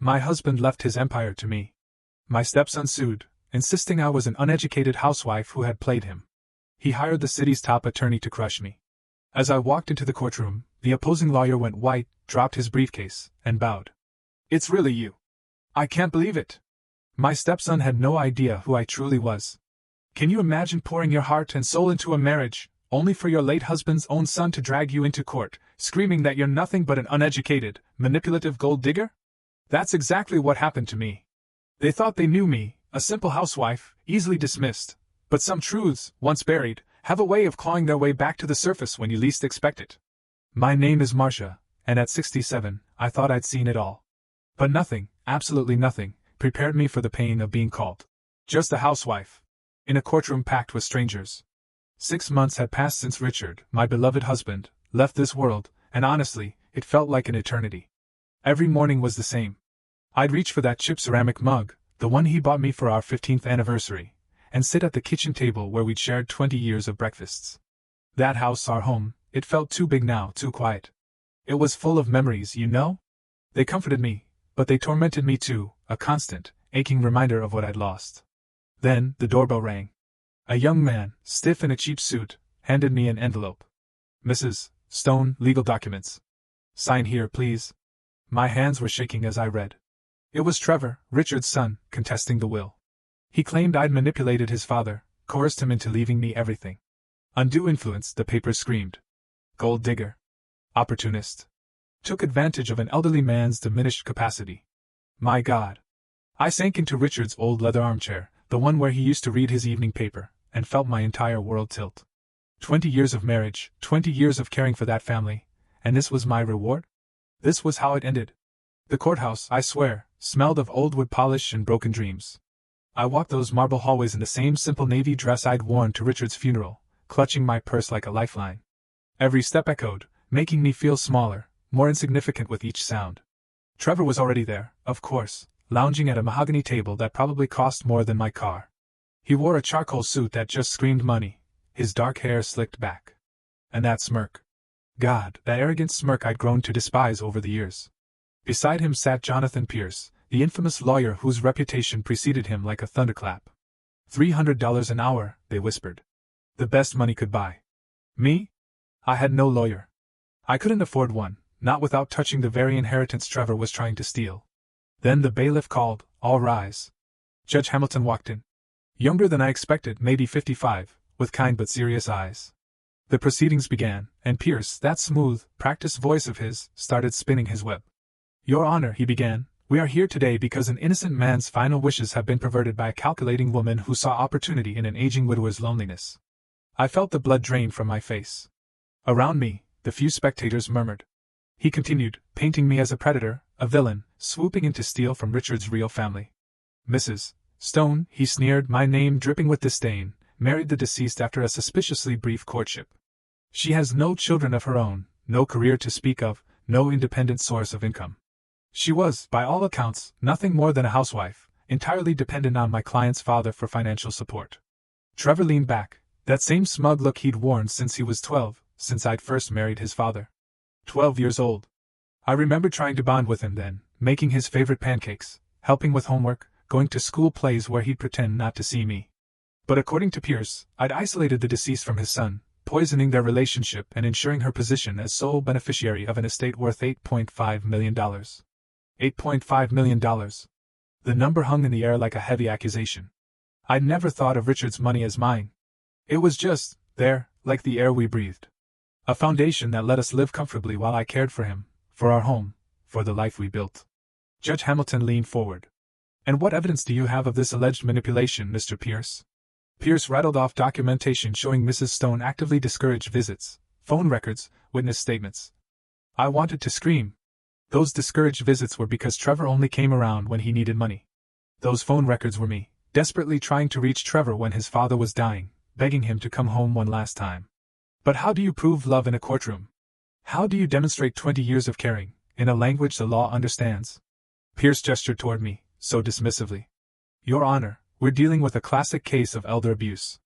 My husband left his empire to me. My stepson sued, insisting I was an uneducated housewife who had played him. He hired the city's top attorney to crush me. As I walked into the courtroom, the opposing lawyer went white, dropped his briefcase, and bowed. It's really you. I can't believe it. My stepson had no idea who I truly was. Can you imagine pouring your heart and soul into a marriage, only for your late husband's own son to drag you into court, screaming that you're nothing but an uneducated, manipulative gold digger? That's exactly what happened to me. They thought they knew me, a simple housewife, easily dismissed. But some truths, once buried, have a way of clawing their way back to the surface when you least expect it. My name is Marcia, and at 67, I thought I'd seen it all. But nothing, absolutely nothing, prepared me for the pain of being called just a housewife, in a courtroom packed with strangers. 6 months had passed since Richard, my beloved husband, left this world, and honestly, it felt like an eternity. Every morning was the same. I'd reach for that chipped ceramic mug, the one he bought me for our 15th anniversary, and sit at the kitchen table where we'd shared 20 years of breakfasts. That house, our home, it felt too big now, too quiet. It was full of memories, you know? They comforted me, but they tormented me too, a constant, aching reminder of what I'd lost. Then, the doorbell rang. A young man, stiff in a cheap suit, handed me an envelope. Mrs. Stone, legal documents. Sign here, please. My hands were shaking as I read. It was Trevor, Richard's son, contesting the will. He claimed I'd manipulated his father, coerced him into leaving me everything. Undue influence, the papers screamed. Gold digger. Opportunist. Took advantage of an elderly man's diminished capacity. My God. I sank into Richard's old leather armchair, the one where he used to read his evening paper, and felt my entire world tilt. 20 years of marriage, 20 years of caring for that family, and this was my reward? This was how it ended. The courthouse, I swear, smelled of old wood polish and broken dreams. I walked those marble hallways in the same simple navy dress I'd worn to Richard's funeral, clutching my purse like a lifeline. Every step echoed, making me feel smaller, more insignificant with each sound. Trevor was already there, of course, lounging at a mahogany table that probably cost more than my car. He wore a charcoal suit that just screamed money, his dark hair slicked back. And that smirk. God, that arrogant smirk I'd grown to despise over the years. Beside him sat Jonathan Pierce, the infamous lawyer whose reputation preceded him like a thunderclap. $300 an hour, they whispered. The best money could buy. Me? I had no lawyer. I couldn't afford one, not without touching the very inheritance Trevor was trying to steal. Then the bailiff called, "All rise." Judge Hamilton walked in. Younger than I expected, maybe 55, with kind but serious eyes. The proceedings began, and Pierce, that smooth, practiced voice of his, started spinning his web. Your Honor, he began, we are here today because an innocent man's final wishes have been perverted by a calculating woman who saw opportunity in an aging widower's loneliness. I felt the blood drain from my face. Around me, the few spectators murmured. He continued, painting me as a predator, a villain, swooping in to steal from Richard's real family. Mrs. Stone, he sneered, my name dripping with disdain, married the deceased after a suspiciously brief courtship. She has no children of her own, no career to speak of, no independent source of income. She was, by all accounts, nothing more than a housewife, entirely dependent on my client's father for financial support. Trevor leaned back, that same smug look he'd worn since he was 12, since I'd first married his father. 12 years old. I remember trying to bond with him then, making his favorite pancakes, helping with homework, going to school plays where he'd pretend not to see me. But according to Pierce, I'd isolated the deceased from his son, poisoning their relationship and ensuring her position as sole beneficiary of an estate worth $8.5 million. $8.5 million. The number hung in the air like a heavy accusation. I'd never thought of Richard's money as mine. It was just, there, like the air we breathed. A foundation that let us live comfortably while I cared for him, for our home, for the life we built. Judge Hamilton leaned forward. And what evidence do you have of this alleged manipulation, Mr. Pierce? Pierce rattled off documentation showing Mrs. Stone actively discouraged visits, phone records, witness statements. I wanted to scream. Those discouraged visits were because Trevor only came around when he needed money. Those phone records were me, desperately trying to reach Trevor when his father was dying, begging him to come home one last time. But how do you prove love in a courtroom? How do you demonstrate 20 years of caring, in a language the law understands? Pierce gestured toward me, so dismissively. Your Honor, we're dealing with a classic case of elder abuse.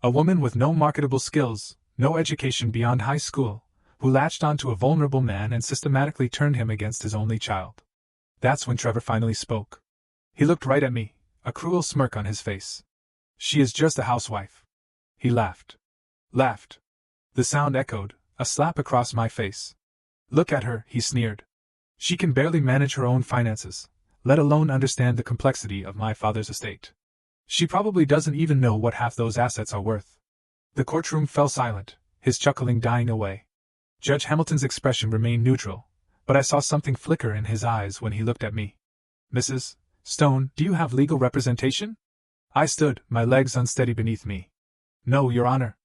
A woman with no marketable skills, no education beyond high school, who latched onto a vulnerable man and systematically turned him against his only child. That's when Trevor finally spoke. He looked right at me, a cruel smirk on his face. She is just a housewife. He laughed. Laughed. The sound echoed, a slap across my face. Look at her, he sneered. She can barely manage her own finances, let alone understand the complexity of my father's estate. She probably doesn't even know what half those assets are worth. The courtroom fell silent, his chuckling dying away. Judge Hamilton's expression remained neutral, but I saw something flicker in his eyes when he looked at me. Mrs. Stone, do you have legal representation? I stood, my legs unsteady beneath me. No, Your Honor.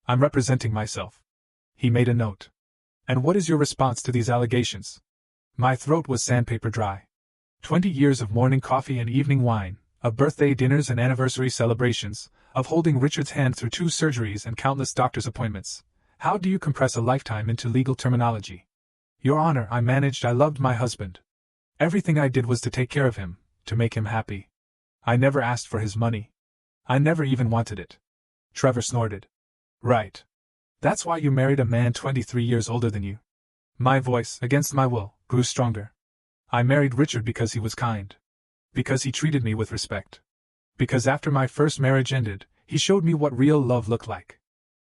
I'm representing myself. He made a note. And what is your response to these allegations? My throat was sandpaper dry. 20 years of morning coffee and evening wine, of birthday dinners and anniversary celebrations, of holding Richard's hand through 2 surgeries and countless doctor's appointments. How do you compress a lifetime into legal terminology? Your Honor, I loved my husband. Everything I did was to take care of him, to make him happy. I never asked for his money. I never even wanted it. Trevor snorted. Right. That's why you married a man 23 years older than you. My voice, against my will, grew stronger. I married Richard because he was kind. Because he treated me with respect. Because after my first marriage ended, he showed me what real love looked like.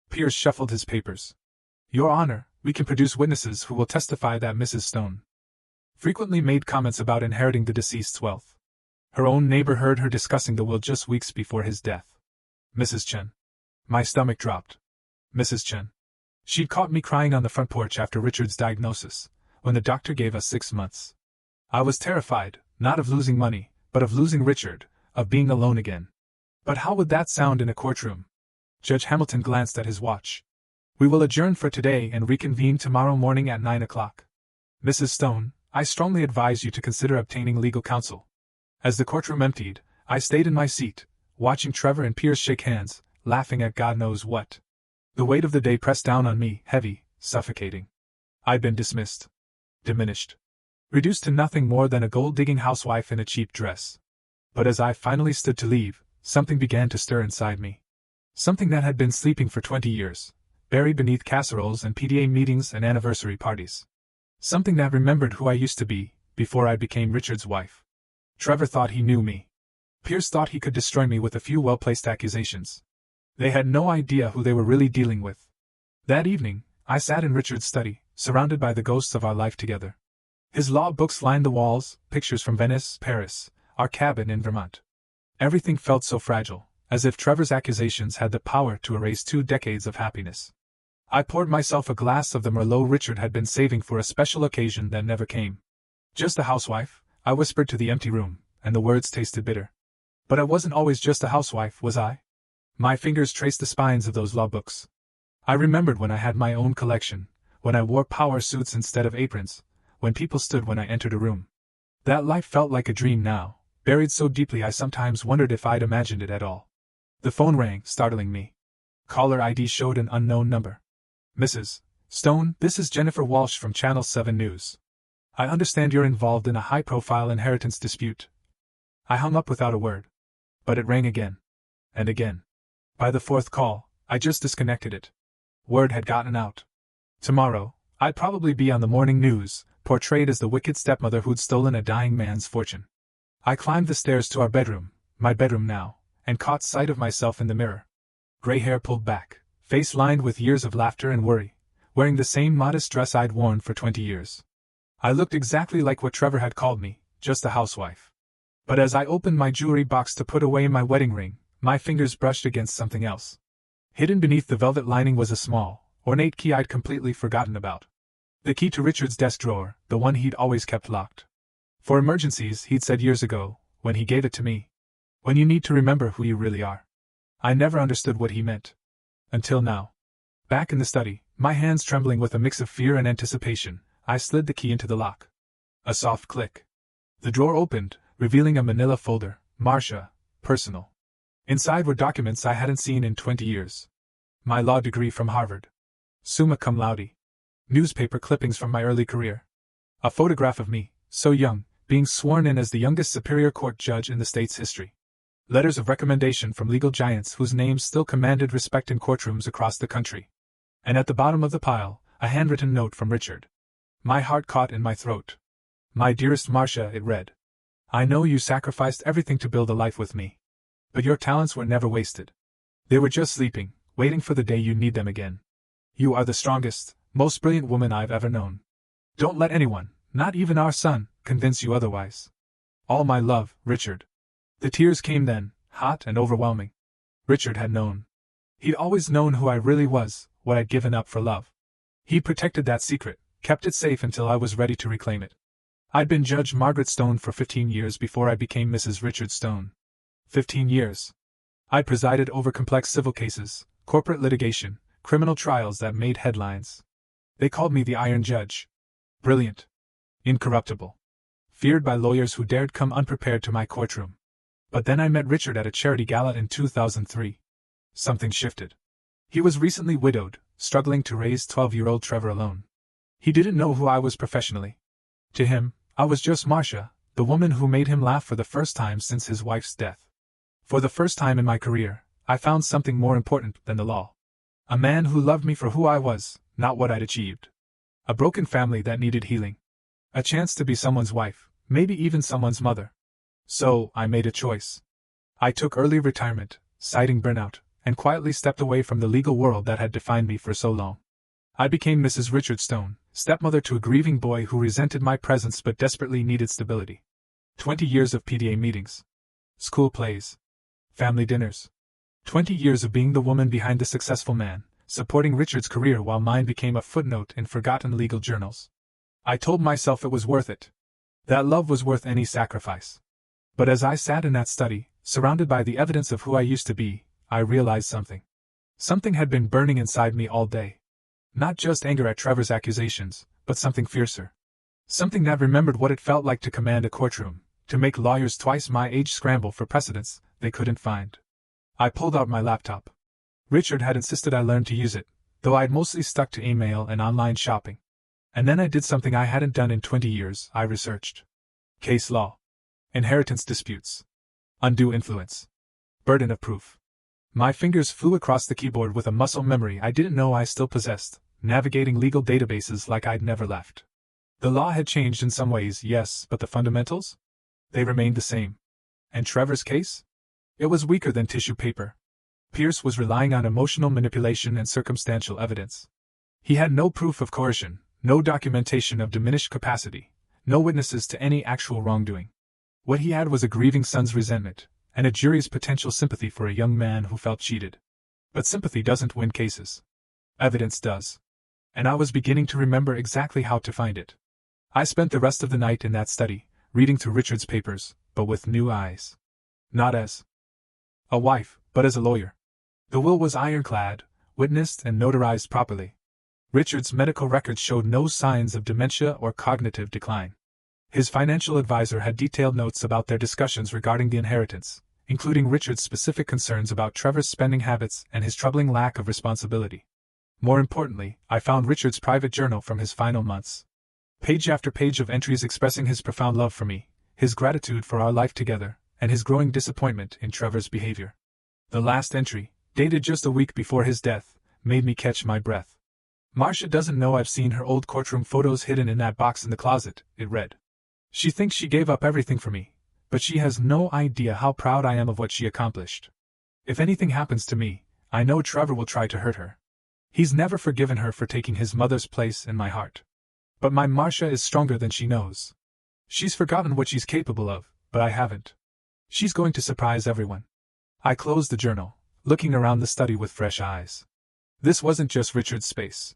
Pierce shuffled his papers. Your Honor, we can produce witnesses who will testify that Mrs. Stone frequently made comments about inheriting the deceased's wealth. Her own neighbor heard her discussing the will just weeks before his death. Mrs. Chen. My stomach dropped. Mrs. Chen. She'd caught me crying on the front porch after Richard's diagnosis, when the doctor gave us 6 months. I was terrified, not of losing money, but of losing Richard, of being alone again. But how would that sound in a courtroom? Judge Hamilton glanced at his watch. We will adjourn for today and reconvene tomorrow morning at 9 o'clock. Mrs. Stone, I strongly advise you to consider obtaining legal counsel. As the courtroom emptied, I stayed in my seat, watching Trevor and Pierce shake hands, laughing at God knows what. The weight of the day pressed down on me, heavy, suffocating. I'd been dismissed. Diminished. Reduced to nothing more than a gold-digging housewife in a cheap dress. But as I finally stood to leave, something began to stir inside me. Something that had been sleeping for 20 years, buried beneath casseroles and PTA meetings and anniversary parties. Something that remembered who I used to be, before I became Richard's wife. Trevor thought he knew me. Pierce thought he could destroy me with a few well-placed accusations. They had no idea who they were really dealing with. That evening, I sat in Richard's study, surrounded by the ghosts of our life together. His law books lined the walls, pictures from Venice, Paris, our cabin in Vermont. Everything felt so fragile, as if Trevor's accusations had the power to erase 2 decades of happiness. I poured myself a glass of the Merlot Richard had been saving for a special occasion that never came. Just a housewife, I whispered to the empty room, and the words tasted bitter. But I wasn't always just a housewife, was I? My fingers traced the spines of those law books. I remembered when I had my own collection, when I wore power suits instead of aprons, when people stood when I entered a room. That life felt like a dream now, buried so deeply I sometimes wondered if I'd imagined it at all. The phone rang, startling me. Caller ID showed an unknown number. Mrs. Stone, this is Jennifer Walsh from Channel 7 News. I understand you're involved in a high-profile inheritance dispute. I hung up without a word. But it rang again. And again. By the 4th call, I just disconnected it. Word had gotten out. Tomorrow, I'd probably be on the morning news, portrayed as the wicked stepmother who'd stolen a dying man's fortune. I climbed the stairs to our bedroom, my bedroom now, and caught sight of myself in the mirror. Gray hair pulled back, face lined with years of laughter and worry, wearing the same modest dress I'd worn for 20 years. I looked exactly like what Trevor had called me, just a housewife. But as I opened my jewelry box to put away my wedding ring, my fingers brushed against something else. Hidden beneath the velvet lining was a small, ornate key I'd completely forgotten about. The key to Richard's desk drawer, the one he'd always kept locked. For emergencies, he'd said years ago, when he gave it to me. When you need to remember who you really are. I never understood what he meant. Until now. Back in the study, my hands trembling with a mix of fear and anticipation, I slid the key into the lock. A soft click. The drawer opened, revealing a manila folder, Marcia, personal. Inside were documents I hadn't seen in 20 years. My law degree from Harvard. Summa cum laude. Newspaper clippings from my early career. A photograph of me, so young, being sworn in as the youngest Superior Court judge in the state's history. Letters of recommendation from legal giants whose names still commanded respect in courtrooms across the country. And at the bottom of the pile, a handwritten note from Richard. My heart caught in my throat. My dearest Marcia, it read. I know you sacrificed everything to build a life with me. But your talents were never wasted. They were just sleeping, waiting for the day you need them again. You are the strongest, most brilliant woman I've ever known. Don't let anyone, not even our son, convince you otherwise. All my love, Richard. The tears came then, hot and overwhelming. Richard had known. He'd always known who I really was, what I'd given up for love. He protected that secret, kept it safe until I was ready to reclaim it. I'd been Judge Margaret Stone for 15 years before I became Mrs. Richard Stone. 15 years. I'd presided over complex civil cases, corporate litigation, criminal trials that made headlines. They called me the Iron Judge. Brilliant. Incorruptible. Feared by lawyers who dared come unprepared to my courtroom. But then I met Richard at a charity gala in 2003. Something shifted. He was recently widowed, struggling to raise 12-year-old Trevor alone. He didn't know who I was professionally. To him, I was just Marcia, the woman who made him laugh for the first time since his wife's death. For the first time in my career, I found something more important than the law. A man who loved me for who I was, not what I'd achieved. A broken family that needed healing. A chance to be someone's wife, maybe even someone's mother. So, I made a choice. I took early retirement, citing burnout, and quietly stepped away from the legal world that had defined me for so long. I became Mrs. Richard Stone, stepmother to a grieving boy who resented my presence but desperately needed stability. 20 years of PTA meetings. School plays. Family dinners. 20 years of being the woman behind the successful man, supporting Richard's career while mine became a footnote in forgotten legal journals. I told myself it was worth it. That love was worth any sacrifice. But as I sat in that study, surrounded by the evidence of who I used to be, I realized something. Something had been burning inside me all day. Not just anger at Trevor's accusations, but something fiercer. Something that remembered what it felt like to command a courtroom, to make lawyers twice my age scramble for precedents they couldn't find. I pulled out my laptop. Richard had insisted I learn to use it, though I'd mostly stuck to email and online shopping. And then I did something I hadn't done in 20 years, I researched. Case law. Inheritance disputes. Undue influence. Burden of proof. My fingers flew across the keyboard with a muscle memory I didn't know I still possessed, navigating legal databases like I'd never left. The law had changed in some ways, yes, but the fundamentals? They remained the same. And Trevor's case? It was weaker than tissue paper. Pierce was relying on emotional manipulation and circumstantial evidence. He had no proof of coercion, no documentation of diminished capacity, no witnesses to any actual wrongdoing. What he had was a grieving son's resentment, and a jury's potential sympathy for a young man who felt cheated. But sympathy doesn't win cases. Evidence does. And I was beginning to remember exactly how to find it. I spent the rest of the night in that study, reading through Richard's papers, but with new eyes. Not as a wife, but as a lawyer. The will was ironclad, witnessed and notarized properly. Richard's medical records showed no signs of dementia or cognitive decline. His financial advisor had detailed notes about their discussions regarding the inheritance, including Richard's specific concerns about Trevor's spending habits and his troubling lack of responsibility. More importantly, I found Richard's private journal from his final months. Page after page of entries expressing his profound love for me, his gratitude for our life together, and his growing disappointment in Trevor's behavior. The last entry, dated just a week before his death, made me catch my breath. Marcia doesn't know I've seen her old courtroom photos hidden in that box in the closet, it read. She thinks she gave up everything for me, but she has no idea how proud I am of what she accomplished. If anything happens to me, I know Trevor will try to hurt her. He's never forgiven her for taking his mother's place in my heart. But my Marcia is stronger than she knows. She's forgotten what she's capable of, but I haven't. She's going to surprise everyone. I closed the journal, looking around the study with fresh eyes. This wasn't just Richard's space.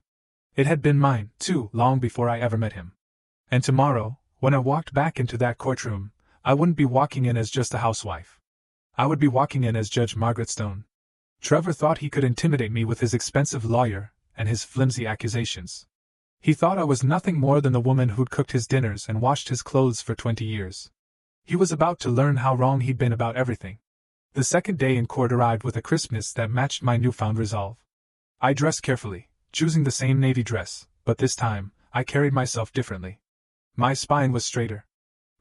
It had been mine, too, long before I ever met him. And tomorrow, when I walked back into that courtroom, I wouldn't be walking in as just a housewife. I would be walking in as Judge Margaret Stone. Trevor thought he could intimidate me with his expensive lawyer and his flimsy accusations. He thought I was nothing more than the woman who'd cooked his dinners and washed his clothes for 20 years. He was about to learn how wrong he'd been about everything. The second day in court arrived with a crispness that matched my newfound resolve. I dressed carefully, choosing the same navy dress, but this time, I carried myself differently. My spine was straighter.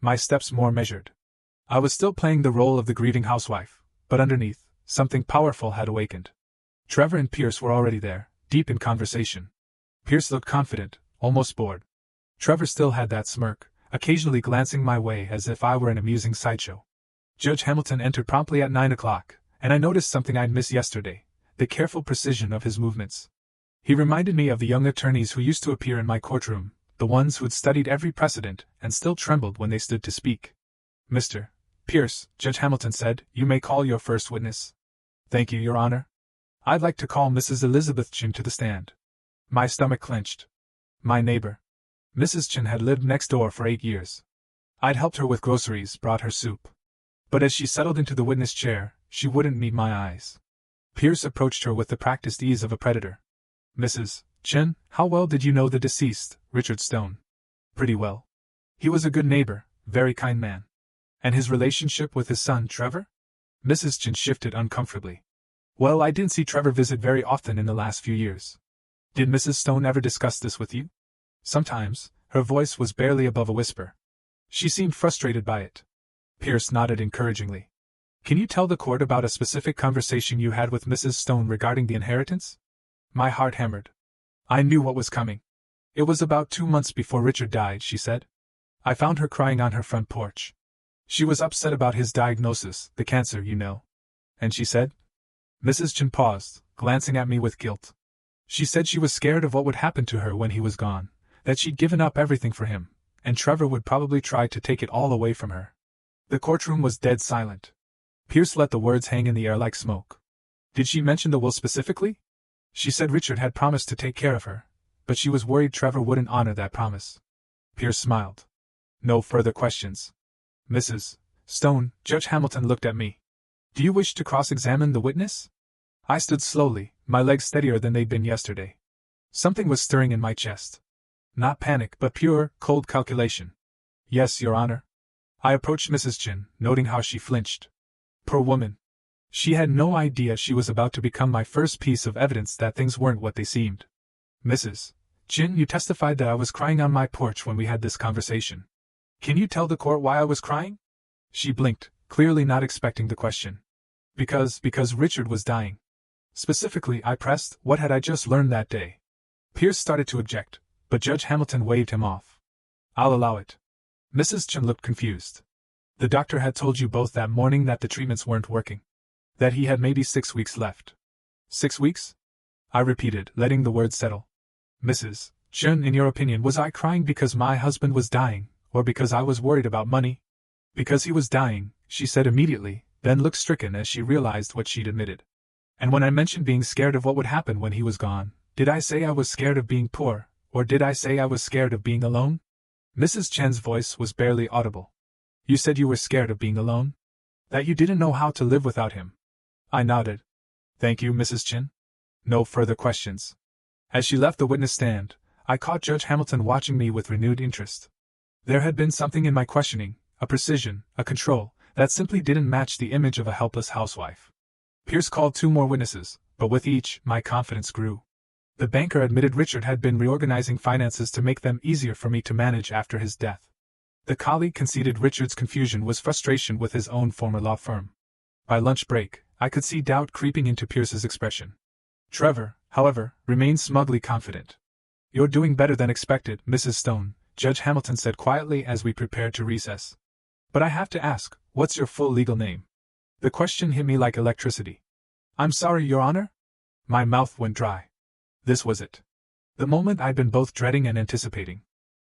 My steps more measured. I was still playing the role of the grieving housewife, but underneath, something powerful had awakened. Trevor and Pierce were already there, deep in conversation. Pierce looked confident, almost bored. Trevor still had that smirk, occasionally glancing my way as if I were an amusing sideshow. Judge Hamilton entered promptly at 9 o'clock, and I noticed something I'd missed yesterday: the careful precision of his movements. He reminded me of the young attorneys who used to appear in my courtroom, the ones who'd studied every precedent and still trembled when they stood to speak. "Mr. Pierce," Judge Hamilton said, "you may call your first witness." "Thank you, Your Honor. I'd like to call Mrs. Elizabeth Chin to the stand." My stomach clenched. My neighbor. Mrs. Chin had lived next door for 8 years. I'd helped her with groceries, brought her soup. But as she settled into the witness chair, she wouldn't meet my eyes. Pierce approached her with the practiced ease of a predator. "Mrs. Chin, how well did you know the deceased, Richard Stone?" "Pretty well. He was a good neighbor, very kind man." "And his relationship with his son, Trevor?" Mrs. Chin shifted uncomfortably. "Well, I didn't see Trevor visit very often in the last few years." "Did Mrs. Stone ever discuss this with you?" "Sometimes." Her voice was barely above a whisper. She seemed frustrated by it. Pierce nodded encouragingly. "Can you tell the court about a specific conversation you had with Mrs. Stone regarding the inheritance?" My heart hammered. I knew what was coming. "It was about 2 months before Richard died," she said. "I found her crying on her front porch. She was upset about his diagnosis, the cancer, you know." "And she said?" Mrs. Chin paused, glancing at me with guilt. "She said she was scared of what would happen to her when he was gone, that she'd given up everything for him, and Trevor would probably try to take it all away from her." The courtroom was dead silent. Pierce let the words hang in the air like smoke. "Did she mention the will specifically?" "She said Richard had promised to take care of her, but she was worried Trevor wouldn't honor that promise." Pierce smiled. "No further questions." "Mrs. Stone," Judge Hamilton looked at me. "Do you wish to cross-examine the witness?" I stood slowly, my legs steadier than they'd been yesterday. Something was stirring in my chest. Not panic, but pure, cold calculation. "Yes, Your Honor." I approached Mrs. Chin, noting how she flinched. Poor woman. She had no idea she was about to become my first piece of evidence that things weren't what they seemed. "Mrs. Chin, you testified that I was crying on my porch when we had this conversation. Can you tell the court why I was crying?" She blinked, clearly not expecting the question. Because Richard was dying." Specifically, I pressed, what had I just learned that day? Pierce started to object, but Judge Hamilton waved him off. "I'll allow it." Mrs. Chin looked confused. "The doctor had told you both that morning that the treatments weren't working. That he had maybe 6 weeks left." "6 weeks?" I repeated, letting the words settle. "Mrs. Chin, in your opinion, was I crying because my husband was dying, or because I was worried about money?" "Because he was dying," she said immediately, then looked stricken as she realized what she'd admitted. "And when I mentioned being scared of what would happen when he was gone, did I say I was scared of being poor, or did I say I was scared of being alone?" Mrs. Chen's voice was barely audible. "You said you were scared of being alone? That you didn't know how to live without him?" I nodded. "Thank you, Mrs. Chin." No further questions. As she left the witness stand, I caught Judge Hamilton watching me with renewed interest. There had been something in my questioning, a precision, a control, that simply didn't match the image of a helpless housewife. Pierce called 2 more witnesses, but with each, my confidence grew. The banker admitted Richard had been reorganizing finances to make them easier for me to manage after his death. The colleague conceded Richard's confusion was frustration with his own former law firm. By lunch break, I could see doubt creeping into Pierce's expression. Trevor, however, remained smugly confident. "You're doing better than expected, Mrs. Stone," Judge Hamilton said quietly as we prepared to recess. "But I have to ask, what's your full legal name?" The question hit me like electricity. "I'm sorry, Your Honor?" My mouth went dry. This was it. The moment I'd been both dreading and anticipating.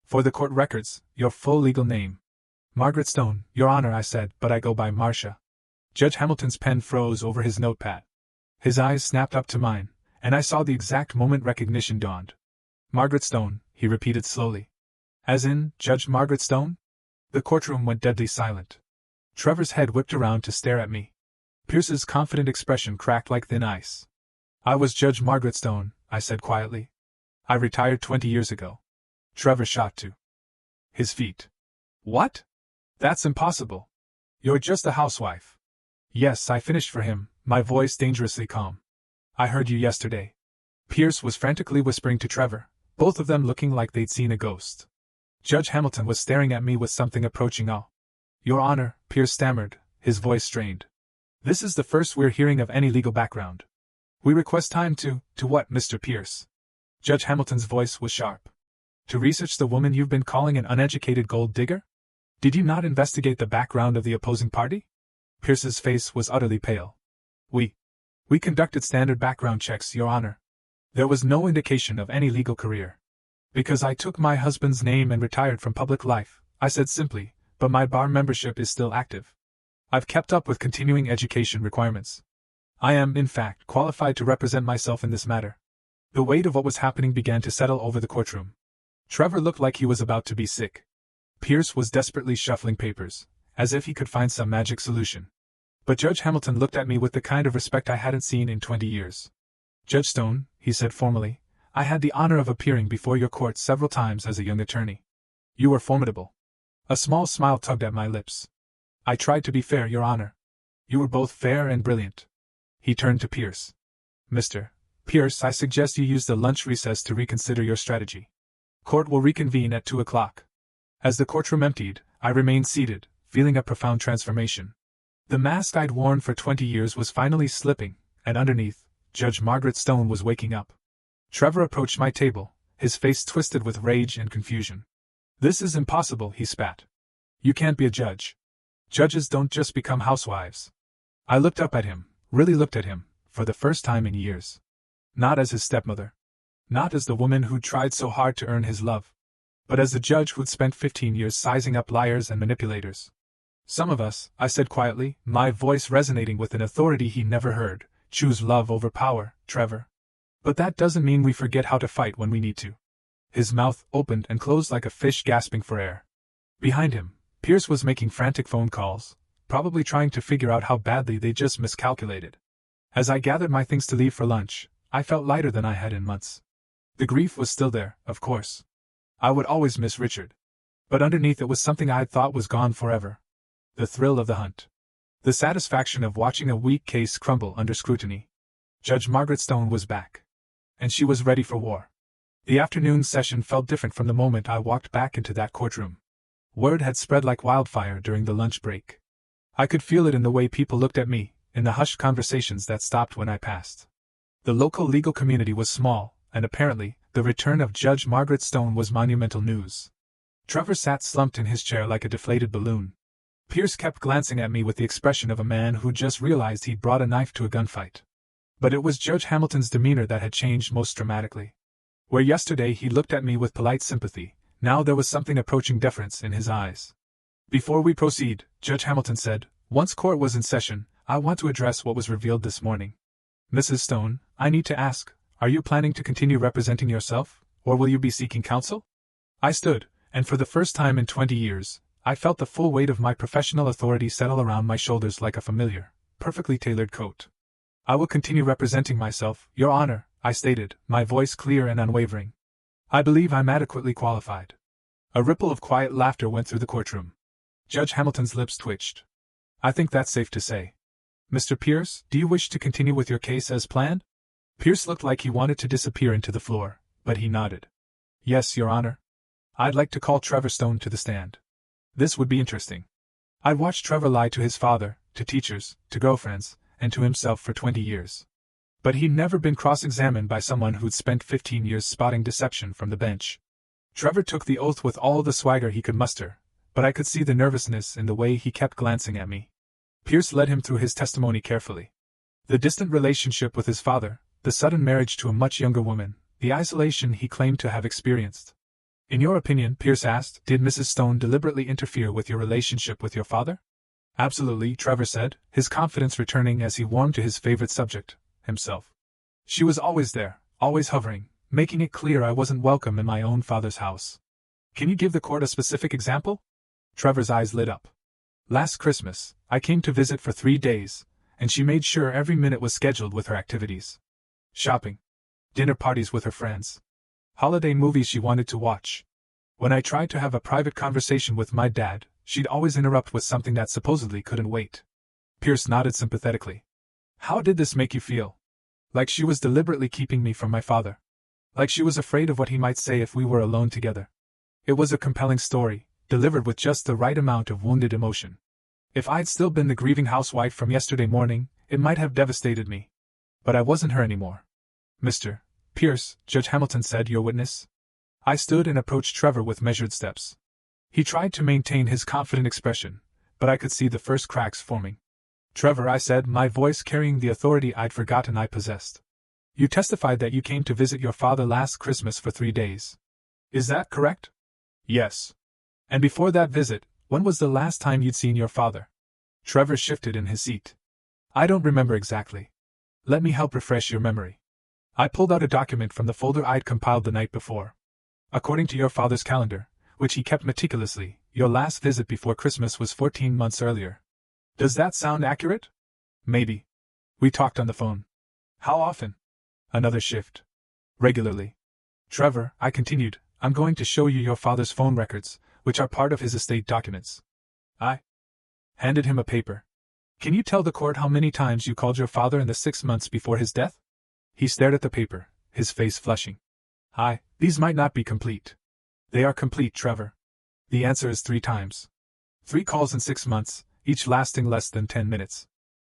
"For the court records, your full legal name." "Margaret Stone, Your Honor," I said, "but I go by Marcia." Judge Hamilton's pen froze over his notepad. His eyes snapped up to mine, and I saw the exact moment recognition dawned. "Margaret Stone," he repeated slowly. "As in, Judge Margaret Stone?" The courtroom went deadly silent. Trevor's head whipped around to stare at me. Pierce's confident expression cracked like thin ice. "I was Judge Margaret Stone," I said quietly. "I retired 20 years ago." Trevor shot to his feet. "What? That's impossible. You're just a housewife." "Yes, I finished for him," my voice dangerously calm. "I heard you yesterday." Pierce was frantically whispering to Trevor, both of them looking like they'd seen a ghost. Judge Hamilton was staring at me with something approaching awe. "Your Honor," Pierce stammered, his voice strained. "This is the first we're hearing of any legal background. We request time to what, Mr. Pierce?" Judge Hamilton's voice was sharp. To research the woman you've been calling an uneducated gold digger? Did you not investigate the background of the opposing party? Pierce's face was utterly pale. We conducted standard background checks, Your Honor. There was no indication of any legal career. Because I took my husband's name and retired from public life, I said simply, but my bar membership is still active. I've kept up with continuing education requirements. I am, in fact, qualified to represent myself in this matter. The weight of what was happening began to settle over the courtroom. Trevor looked like he was about to be sick. Pierce was desperately shuffling papers, as if he could find some magic solution. But Judge Hamilton looked at me with the kind of respect I hadn't seen in 20 years. Judge Stone, he said formally, I had the honor of appearing before your court several times as a young attorney. You were formidable. A small smile tugged at my lips. I tried to be fair, Your Honor. You were both fair and brilliant. He turned to Pierce. Mr. Pierce, I suggest you use the lunch recess to reconsider your strategy. Court will reconvene at 2 o'clock. As the courtroom emptied, I remained seated, feeling a profound transformation. The mask I'd worn for 20 years was finally slipping, and underneath, Judge Margaret Stone was waking up. Trevor approached my table, his face twisted with rage and confusion. This is impossible, he spat. You can't be a judge. Judges don't just become housewives. I looked up at him, really looked at him, for the first time in years. Not as his stepmother. Not as the woman who'd tried so hard to earn his love. But as the judge who'd spent 15 years sizing up liars and manipulators. Some of us, I said quietly, my voice resonating with an authority he never heard, choose love over power, Trevor. But that doesn't mean we forget how to fight when we need to. His mouth opened and closed like a fish gasping for air. Behind him, Pierce was making frantic phone calls, probably trying to figure out how badly they just miscalculated. As I gathered my things to leave for lunch, I felt lighter than I had in months. The grief was still there, of course. I would always miss Richard. But underneath it was something I had thought was gone forever. The thrill of the hunt. The satisfaction of watching a weak case crumble under scrutiny. Judge Margaret Stone was back. And she was ready for war. The afternoon session felt different from the moment I walked back into that courtroom. Word had spread like wildfire during the lunch break. I could feel it in the way people looked at me, in the hushed conversations that stopped when I passed. The local legal community was small, and apparently, the return of Judge Margaret Stone was monumental news. Trevor sat slumped in his chair like a deflated balloon. Pierce kept glancing at me with the expression of a man who just realized he'd brought a knife to a gunfight. But it was Judge Hamilton's demeanor that had changed most dramatically. Where yesterday he looked at me with polite sympathy, now there was something approaching deference in his eyes. Before we proceed, Judge Hamilton said, once court was in session, I want to address what was revealed this morning. Mrs. Stone, I need to ask, are you planning to continue representing yourself, or will you be seeking counsel? I stood, and for the first time in 20 years, I felt the full weight of my professional authority settle around my shoulders like a familiar, perfectly tailored coat. I will continue representing myself, Your Honor, I stated, my voice clear and unwavering. I believe I'm adequately qualified. A ripple of quiet laughter went through the courtroom. Judge Hamilton's lips twitched. I think that's safe to say. Mr. Pierce, do you wish to continue with your case as planned? Pierce looked like he wanted to disappear into the floor, but he nodded. Yes, Your Honor. I'd like to call Trevor Stone to the stand. This would be interesting. I'd watched Trevor lie to his father, to teachers, to girlfriends, and to himself for 20 years. But he'd never been cross-examined by someone who'd spent 15 years spotting deception from the bench. Trevor took the oath with all the swagger he could muster, but I could see the nervousness in the way he kept glancing at me. Pierce led him through his testimony carefully. The distant relationship with his father, the sudden marriage to a much younger woman, the isolation he claimed to have experienced. In your opinion, Pierce asked, did Mrs. Stone deliberately interfere with your relationship with your father? Absolutely, Trevor said, his confidence returning as he warmed to his favorite subject, himself. She was always there, always hovering, making it clear I wasn't welcome in my own father's house. Can you give the court a specific example? Trevor's eyes lit up. Last Christmas, I came to visit for 3 days, and she made sure every minute was scheduled with her activities. Shopping. Dinner parties with her friends. Holiday movies she wanted to watch. When I tried to have a private conversation with my dad, she'd always interrupt with something that supposedly couldn't wait. Pierce nodded sympathetically. How did this make you feel? Like she was deliberately keeping me from my father. Like she was afraid of what he might say if we were alone together. It was a compelling story, delivered with just the right amount of wounded emotion. If I'd still been the grieving housewife from yesterday morning, it might have devastated me. But I wasn't her anymore. Mr. Pierce, Judge Hamilton said, your witness? I stood and approached Trevor with measured steps. He tried to maintain his confident expression, but I could see the first cracks forming. Trevor, I said, my voice carrying the authority I'd forgotten I possessed. You testified that you came to visit your father last Christmas for 3 days. Is that correct? Yes. And before that visit, when was the last time you'd seen your father? Trevor shifted in his seat. I don't remember exactly. Let me help refresh your memory. I pulled out a document from the folder I'd compiled the night before. According to your father's calendar, which he kept meticulously, your last visit before Christmas was 14 months earlier. Does that sound accurate? Maybe. We talked on the phone. How often? Another shift. Regularly. Trevor, I continued, I'm going to show you your father's phone records, which are part of his estate documents. I handed him a paper. Can you tell the court how many times you called your father in the 6 months before his death? He stared at the paper, his face flushing. These might not be complete. They are complete, Trevor. The answer is 3 times. 3 calls in 6 months, each lasting less than 10 minutes.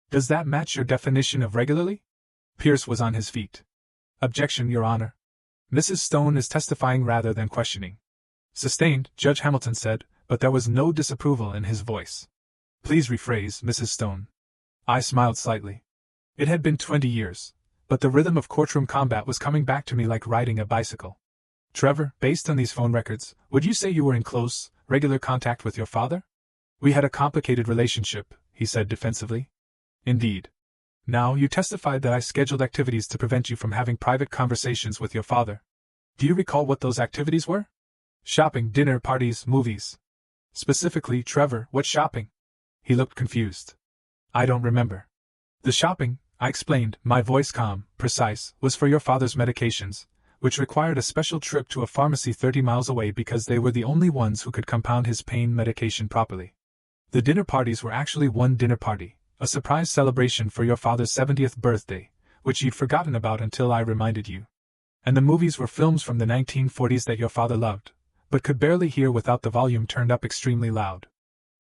Does that match your definition of regularly? Pierce was on his feet. Objection, Your Honor. Mrs. Stone is testifying rather than questioning. Sustained, Judge Hamilton said, but there was no disapproval in his voice. Please rephrase, Mrs. Stone. I smiled slightly. It had been 20 years, but the rhythm of courtroom combat was coming back to me like riding a bicycle. Trevor, based on these phone records, would you say you were in close, regular contact with your father? We had a complicated relationship, he said defensively. Indeed. Now, you testified that I scheduled activities to prevent you from having private conversations with your father. Do you recall what those activities were? Shopping, dinner, parties, movies. Specifically, Trevor, what shopping? He looked confused. I don't remember. The shopping, I explained, my voice calm, precise, was for your father's medications, which required a special trip to a pharmacy 30 miles away because they were the only ones who could compound his pain medication properly. The dinner parties were actually one dinner party, a surprise celebration for your father's 70th birthday, which you'd forgotten about until I reminded you. And the movies were films from the 1940s that your father loved, but could barely hear without the volume turned up extremely loud.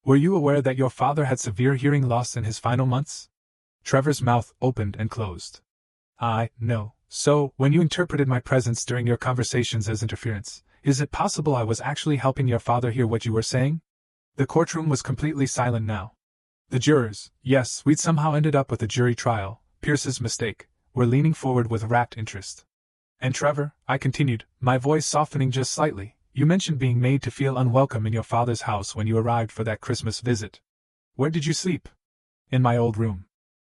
Were you aware that your father had severe hearing loss in his final months? Trevor's mouth opened and closed. No. So, when you interpreted my presence during your conversations as interference, is it possible I was actually helping your father hear what you were saying? The courtroom was completely silent now. The jurors, yes, we'd somehow ended up with a jury trial, Pierce's mistake, were leaning forward with rapt interest. And Trevor, I continued, my voice softening just slightly, you mentioned being made to feel unwelcome in your father's house when you arrived for that Christmas visit. Where did you sleep? In my old room.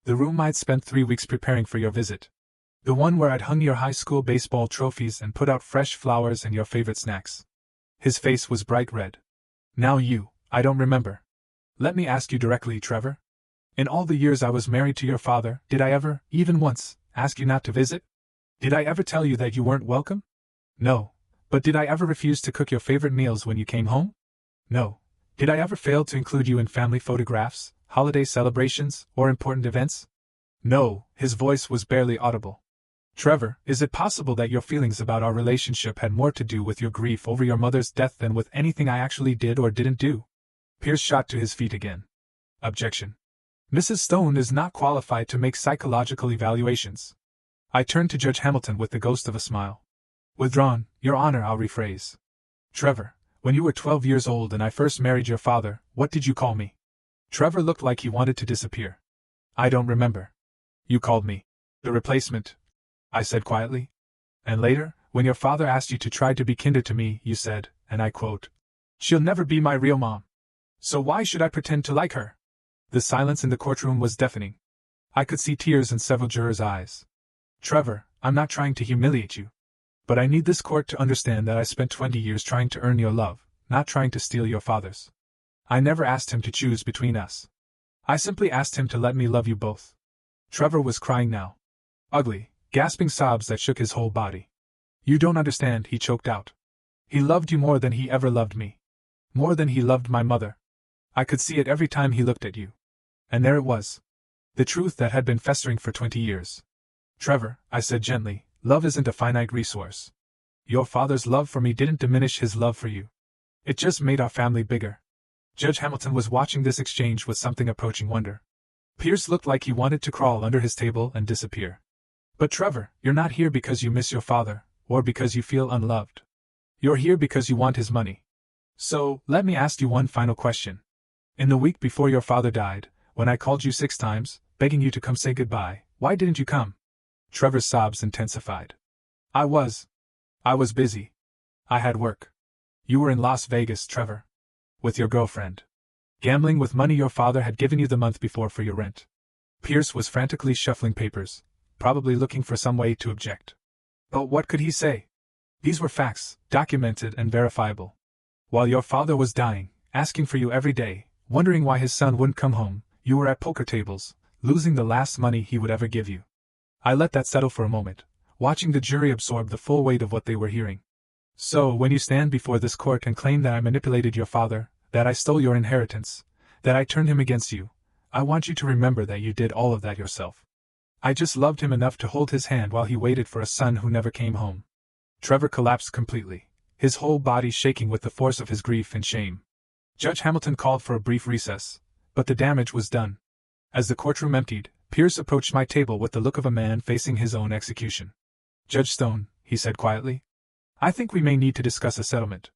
The room I'd spent 3 weeks preparing for your visit. The one where I'd hung your high school baseball trophies and put out fresh flowers and your favorite snacks. His face was bright red. Now I don't remember. Let me ask you directly, Trevor. In all the years I was married to your father, did I ever, even once, ask you not to visit? Did I ever tell you that you weren't welcome? No. But did I ever refuse to cook your favorite meals when you came home? No. Did I ever fail to include you in family photographs, holiday celebrations, or important events? No. His voice was barely audible. Trevor, is it possible that your feelings about our relationship had more to do with your grief over your mother's death than with anything I actually did or didn't do? Pierce shot to his feet again. Objection. Mrs. Stone is not qualified to make psychological evaluations. I turned to Judge Hamilton with the ghost of a smile. Withdrawn, Your Honor, I'll rephrase. Trevor, when you were 12 years old and I first married your father, what did you call me? Trevor looked like he wanted to disappear. I don't remember. You called me the replacement, I said quietly. And later, when your father asked you to try to be kinder to me, you said, and I quote, "She'll never be my real mom. So why should I pretend to like her?" The silence in the courtroom was deafening. I could see tears in several jurors' eyes. Trevor, I'm not trying to humiliate you. But I need this court to understand that I spent 20 years trying to earn your love, not trying to steal your father's. I never asked him to choose between us. I simply asked him to let me love you both. Trevor was crying now. Ugly, gasping sobs that shook his whole body. You don't understand, he choked out. He loved you more than he ever loved me. More than he loved my mother. I could see it every time he looked at you. And there it was. The truth that had been festering for 20 years. Trevor, I said gently, love isn't a finite resource. Your father's love for me didn't diminish his love for you. It just made our family bigger. Judge Hamilton was watching this exchange with something approaching wonder. Pierce looked like he wanted to crawl under his table and disappear. But Trevor, you're not here because you miss your father, or because you feel unloved. You're here because you want his money. So, let me ask you one final question. In the week before your father died, when I called you 6 times, begging you to come say goodbye, why didn't you come? Trevor's sobs intensified. I was busy. I had work. You were in Las Vegas, Trevor. With your girlfriend. Gambling with money your father had given you the month before for your rent. Pierce was frantically shuffling papers, probably looking for some way to object. But what could he say? These were facts, documented and verifiable. While your father was dying, asking for you every day, wondering why his son wouldn't come home, you were at poker tables, losing the last money he would ever give you. I let that settle for a moment, watching the jury absorb the full weight of what they were hearing. So, when you stand before this court and claim that I manipulated your father, that I stole your inheritance, that I turned him against you, I want you to remember that you did all of that yourself. I just loved him enough to hold his hand while he waited for a son who never came home. Trevor collapsed completely, his whole body shaking with the force of his grief and shame. Judge Hamilton called for a brief recess, but the damage was done. As the courtroom emptied, Pierce approached my table with the look of a man facing his own execution. Judge Stone, he said quietly, I think we may need to discuss a settlement.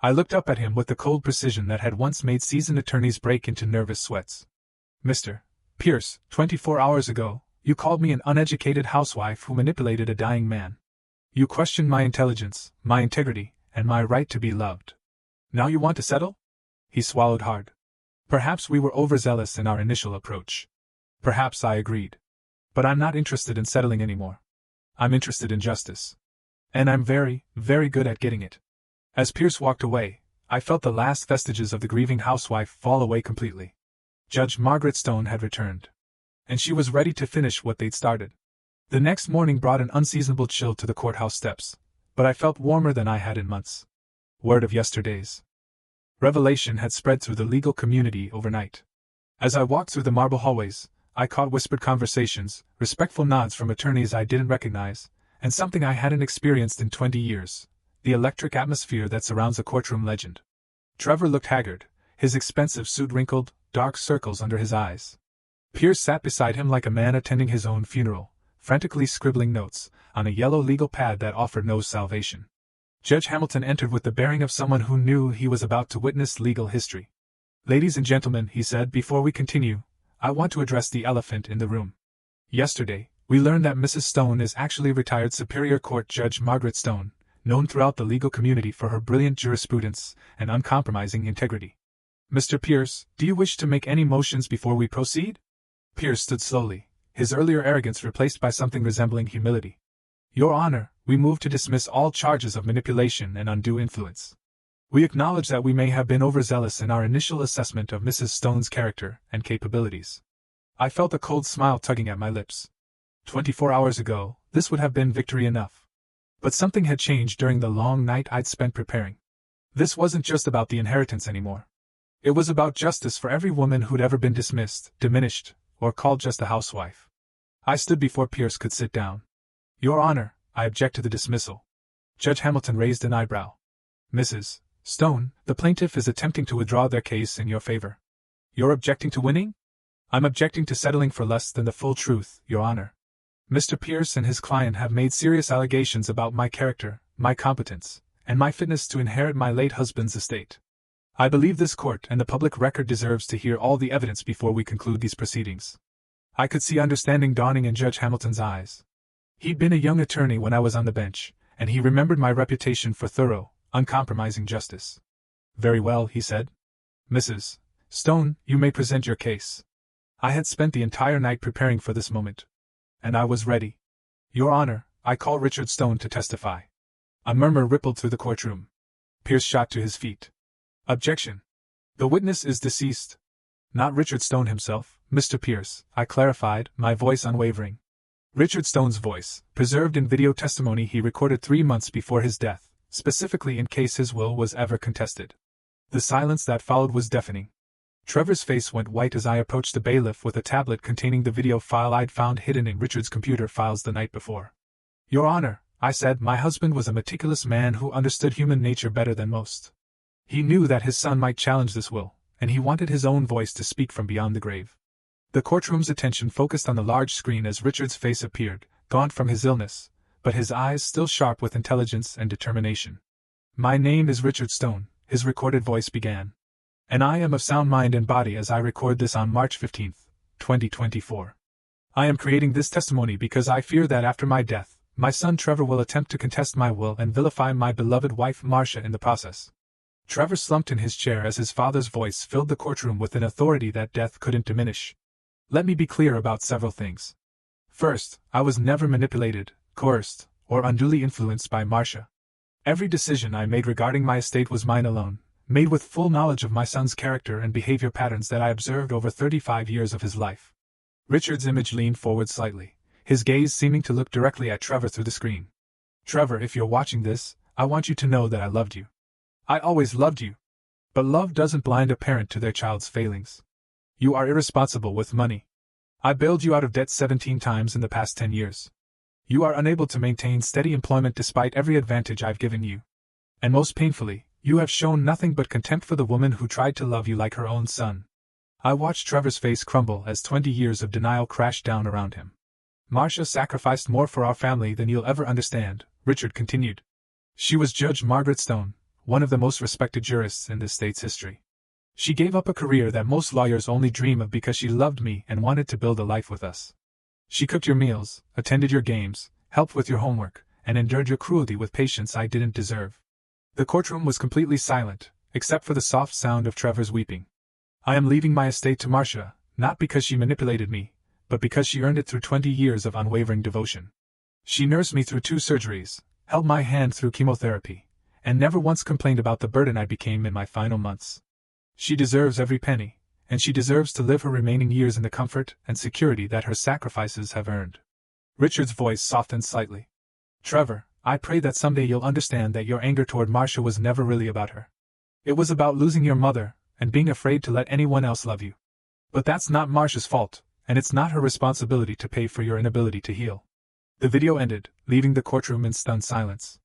I looked up at him with the cold precision that had once made seasoned attorneys break into nervous sweats. Mr. Pierce, 24 hours ago, you called me an uneducated housewife who manipulated a dying man. You questioned my intelligence, my integrity, and my right to be loved. Now you want to settle? He swallowed hard. Perhaps we were overzealous in our initial approach. Perhaps I agreed. But I'm not interested in settling anymore. I'm interested in justice. And I'm very, very good at getting it. As Pierce walked away, I felt the last vestiges of the grieving housewife fall away completely. Judge Margaret Stone had returned. And she was ready to finish what they'd started. The next morning brought an unseasonable chill to the courthouse steps, but I felt warmer than I had in months. Word of yesterday's revelation had spread through the legal community overnight. As I walked through the marble hallways, I caught whispered conversations, respectful nods from attorneys I didn't recognize, and something I hadn't experienced in 20 years, the electric atmosphere that surrounds a courtroom legend. Trevor looked haggard, his expensive suit wrinkled, dark circles under his eyes. Pierce sat beside him like a man attending his own funeral, frantically scribbling notes on a yellow legal pad that offered no salvation. Judge Hamilton entered with the bearing of someone who knew he was about to witness legal history. Ladies and gentlemen, he said, before we continue, I want to address the elephant in the room. Yesterday, we learned that Mrs. Stone is actually retired Superior Court Judge Margaret Stone, known throughout the legal community for her brilliant jurisprudence and uncompromising integrity. Mr. Pierce, do you wish to make any motions before we proceed? Pierce stood slowly, his earlier arrogance replaced by something resembling humility. Your Honor, we move to dismiss all charges of manipulation and undue influence. We acknowledge that we may have been overzealous in our initial assessment of Mrs. Stone's character and capabilities. I felt a cold smile tugging at my lips. 24 hours ago, this would have been victory enough. But something had changed during the long night I'd spent preparing. This wasn't just about the inheritance anymore. It was about justice for every woman who'd ever been dismissed, diminished, or called just a housewife. I stood before Pierce could sit down. Your Honor, I object to the dismissal. Judge Hamilton raised an eyebrow. Mrs. Stone, the plaintiff is attempting to withdraw their case in your favor. You're objecting to winning? I'm objecting to settling for less than the full truth, Your Honor. Mr. Pierce and his client have made serious allegations about my character, my competence, and my fitness to inherit my late husband's estate. I believe this court and the public record deserves to hear all the evidence before we conclude these proceedings. I could see understanding dawning in Judge Hamilton's eyes. He'd been a young attorney when I was on the bench, and he remembered my reputation for thorough, uncompromising justice. Very well, he said. Mrs. Stone, you may present your case. I had spent the entire night preparing for this moment. And I was ready. Your Honor, I call Richard Stone to testify. A murmur rippled through the courtroom. Pierce shot to his feet. Objection. The witness is deceased. Not Richard Stone himself, Mr. Pierce, I clarified, my voice unwavering. Richard Stone's voice, preserved in video testimony he recorded 3 months before his death, specifically in case his will was ever contested. The silence that followed was deafening. Trevor's face went white as I approached the bailiff with a tablet containing the video file I'd found hidden in Richard's computer files the night before. Your Honor, I said, my husband was a meticulous man who understood human nature better than most. He knew that his son might challenge this will, and he wanted his own voice to speak from beyond the grave. The courtroom's attention focused on the large screen as Richard's face appeared, gaunt from his illness, but his eyes still sharp with intelligence and determination. My name is Richard Stone, his recorded voice began. And I am of sound mind and body as I record this on March 15, 2024. I am creating this testimony because I fear that after my death, my son Trevor will attempt to contest my will and vilify my beloved wife Marcia in the process. Trevor slumped in his chair as his father's voice filled the courtroom with an authority that death couldn't diminish. Let me be clear about several things. First, I was never manipulated, coerced, or unduly influenced by Marcia. Every decision I made regarding my estate was mine alone, made with full knowledge of my son's character and behavior patterns that I observed over 35 years of his life. Richard's image leaned forward slightly, his gaze seeming to look directly at Trevor through the screen. Trevor, if you're watching this, I want you to know that I loved you. I always loved you. But love doesn't blind a parent to their child's failings. You are irresponsible with money. I bailed you out of debt 17 times in the past 10 years. You are unable to maintain steady employment despite every advantage I've given you. And most painfully, you have shown nothing but contempt for the woman who tried to love you like her own son. I watched Trevor's face crumble as 20 years of denial crashed down around him. Marcia sacrificed more for our family than you'll ever understand, Richard continued. She was Judge Margaret Stone, one of the most respected jurists in this state's history. She gave up a career that most lawyers only dream of because she loved me and wanted to build a life with us. She cooked your meals, attended your games, helped with your homework, and endured your cruelty with patience I didn't deserve. The courtroom was completely silent, except for the soft sound of Trevor's weeping. I am leaving my estate to Marcia, not because she manipulated me, but because she earned it through 20 years of unwavering devotion. She nursed me through 2 surgeries, held my hand through chemotherapy, and never once complained about the burden I became in my final months. She deserves every penny, and she deserves to live her remaining years in the comfort and security that her sacrifices have earned. Richard's voice softened slightly. Trevor, I pray that someday you'll understand that your anger toward Marcia was never really about her. It was about losing your mother, and being afraid to let anyone else love you. But that's not Marcia's fault, and it's not her responsibility to pay for your inability to heal. The video ended, leaving the courtroom in stunned silence.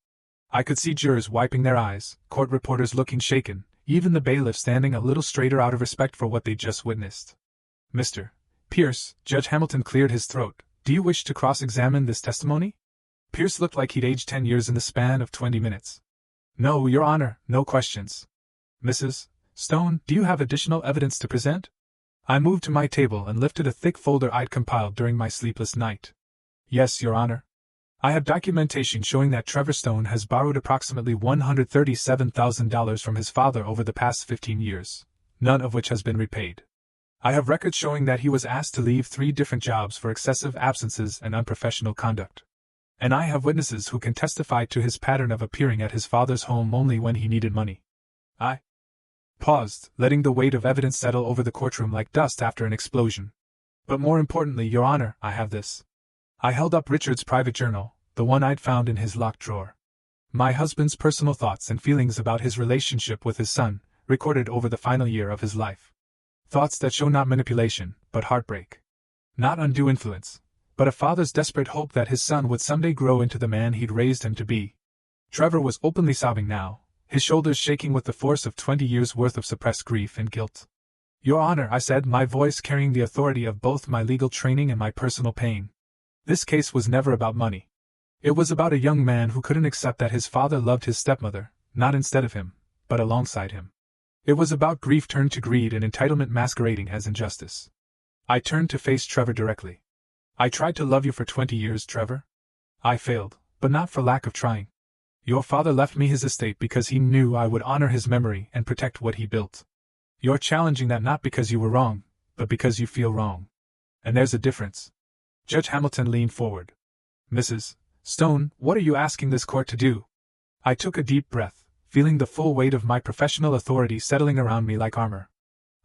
I could see jurors wiping their eyes, court reporters looking shaken, even the bailiff standing a little straighter out of respect for what they'd just witnessed. Mr. Pierce, Judge Hamilton cleared his throat. Do you wish to cross-examine this testimony? Pierce looked like he'd aged 10 years in the span of 20 minutes. No, Your Honor, no questions. Mrs. Stone, do you have additional evidence to present? I moved to my table and lifted a thick folder I'd compiled during my sleepless night. Yes, Your Honor. I have documentation showing that Trevor Stone has borrowed approximately $137,000 from his father over the past 15 years, none of which has been repaid. I have records showing that he was asked to leave 3 different jobs for excessive absences and unprofessional conduct. And I have witnesses who can testify to his pattern of appearing at his father's home only when he needed money. I paused, letting the weight of evidence settle over the courtroom like dust after an explosion. But more importantly, Your Honor, I have this. I held up Richard's private journal, the one I'd found in his locked drawer. My husband's personal thoughts and feelings about his relationship with his son, recorded over the final year of his life. Thoughts that show not manipulation, but heartbreak. Not undue influence, but a father's desperate hope that his son would someday grow into the man he'd raised him to be. Trevor was openly sobbing now, his shoulders shaking with the force of 20 years' worth of suppressed grief and guilt. Your Honor, I said, my voice carrying the authority of both my legal training and my personal pain. This case was never about money. It was about a young man who couldn't accept that his father loved his stepmother, not instead of him, but alongside him. It was about grief turned to greed and entitlement masquerading as injustice. I turned to face Trevor directly. I tried to love you for 20 years, Trevor. I failed, but not for lack of trying. Your father left me his estate because he knew I would honor his memory and protect what he built. You're challenging that not because you were wrong, but because you feel wrong. And there's a difference. Judge Hamilton leaned forward. Mrs. Stone, what are you asking this court to do? I took a deep breath, feeling the full weight of my professional authority settling around me like armor.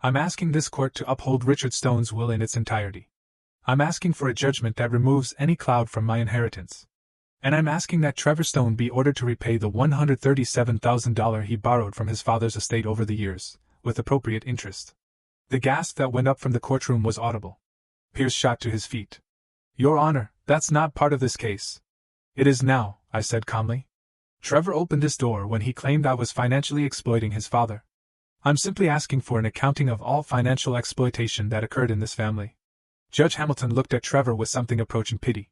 I'm asking this court to uphold Richard Stone's will in its entirety. I'm asking for a judgment that removes any cloud from my inheritance. And I'm asking that Trevor Stone be ordered to repay the $137,000 he borrowed from his father's estate over the years, with appropriate interest. The gasp that went up from the courtroom was audible. Pierce shot to his feet. Your Honor, that's not part of this case. It is now, I said calmly. Trevor opened his door when he claimed I was financially exploiting his father. I'm simply asking for an accounting of all financial exploitation that occurred in this family. Judge Hamilton looked at Trevor with something approaching pity.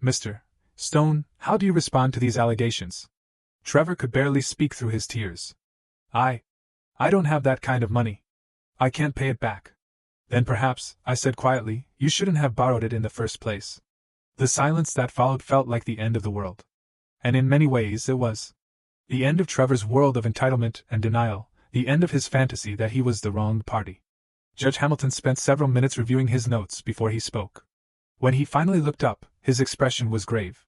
Mr. Stone, how do you respond to these allegations? Trevor could barely speak through his tears. I don't have that kind of money. I can't pay it back. Then perhaps, I said quietly, you shouldn't have borrowed it in the first place. The silence that followed felt like the end of the world. And in many ways it was. The end of Trevor's world of entitlement and denial, the end of his fantasy that he was the wronged party. Judge Hamilton spent several minutes reviewing his notes before he spoke. When he finally looked up, his expression was grave.